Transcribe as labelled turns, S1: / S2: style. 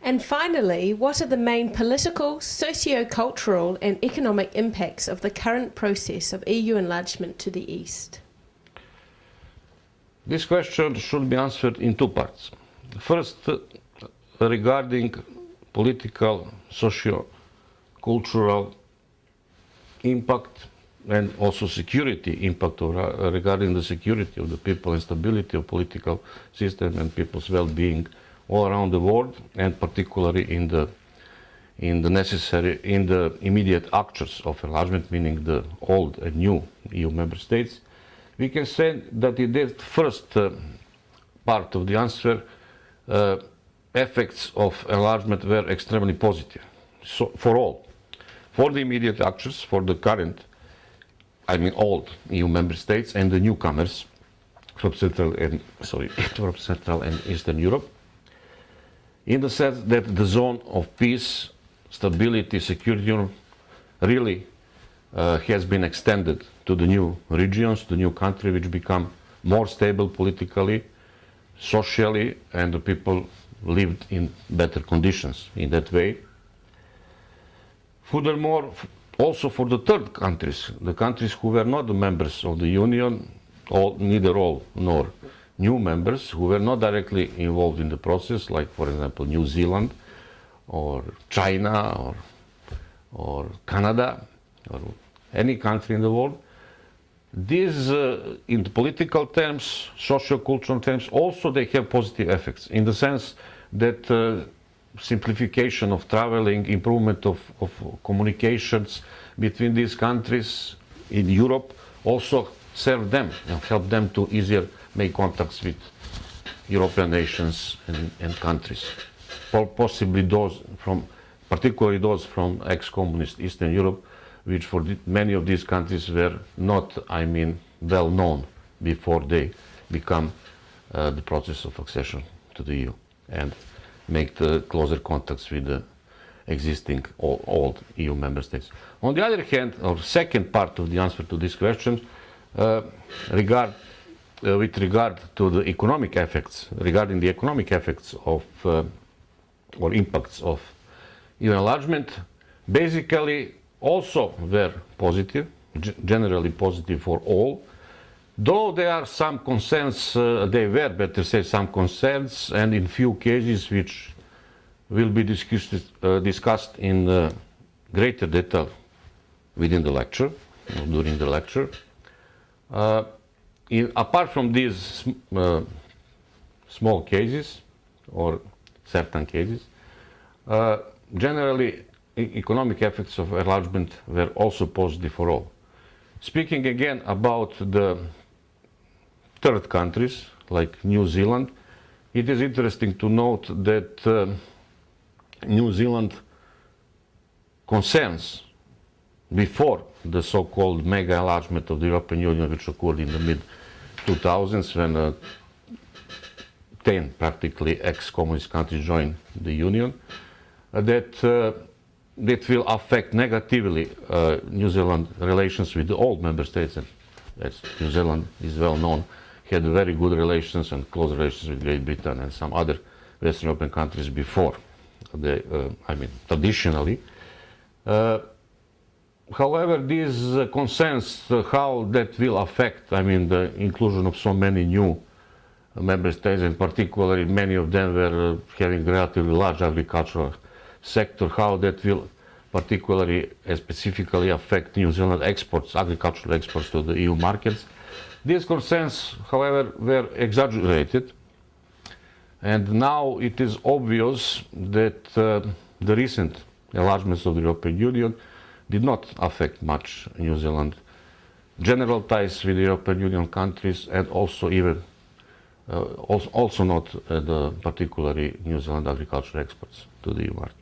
S1: And finally, what are the main political, socio-cultural and economic impacts of the current process of EU enlargement to the East?
S2: This question should be answered in two parts. First, regarding political, socio-cultural impact and also security impact regarding the security of the people and stability of political system and people's well-being all around the world, and particularly in the immediate actors of enlargement, meaning the old and new EU member states. We can say that in the first part of the answer, effects of enlargement were extremely positive. So for all, for the immediate actors, for the current, I mean old EU member states and the newcomers from Central and Eastern Europe, in the sense that the zone of peace, stability, security really has been extended to the new regions, the new country, which become more stable politically, socially, and the people lived in better conditions in that way. Furthermore, also for the third countries, the countries who were not the members of the Union, neither old nor new members, who were not directly involved in the process, like for example New Zealand or China or Canada or any country in the world. These, in the political terms, socio-cultural terms, also they have positive effects in the sense that simplification of traveling, improvement of communications between these countries in Europe also serve them and help them to easier make contacts with European nations and countries. Possibly particularly those from ex-communist Eastern Europe, which for many of these countries were not, well known before they become the process of accession to the EU and make the closer contacts with the existing old EU member states. On the other hand, or second part of the answer to this question, with regard to the economic effects, regarding the economic effects of or impacts of EU enlargement, basically also were positive, generally positive for all, though there are some concerns, some concerns, and in few cases which will be discussed in greater detail within the lecture, or during the lecture. Apart from these small cases or certain cases, generally economic effects of enlargement were also positive for all. Speaking again about the third countries like New Zealand, it is interesting to note that New Zealand concerns before the so-called mega enlargement of the European Union, which occurred in the mid-2000s when 10 practically ex-communist countries joined the Union, that will affect negatively New Zealand relations with the old member states. And as New Zealand is well known, had very good relations and close relations with Great Britain and some other Western European countries before, traditionally. However, these concerns, how that will affect, the inclusion of so many new member states, and particularly many of them were having relatively large agricultural sector, how that will particularly specifically affect New Zealand exports, agricultural exports to the EU markets. These concerns, however, were exaggerated, and now it is obvious that the recent enlargements of the European Union did not affect much New Zealand general ties with the European Union countries, and also even also not the particularly New Zealand agricultural exports to the EU market.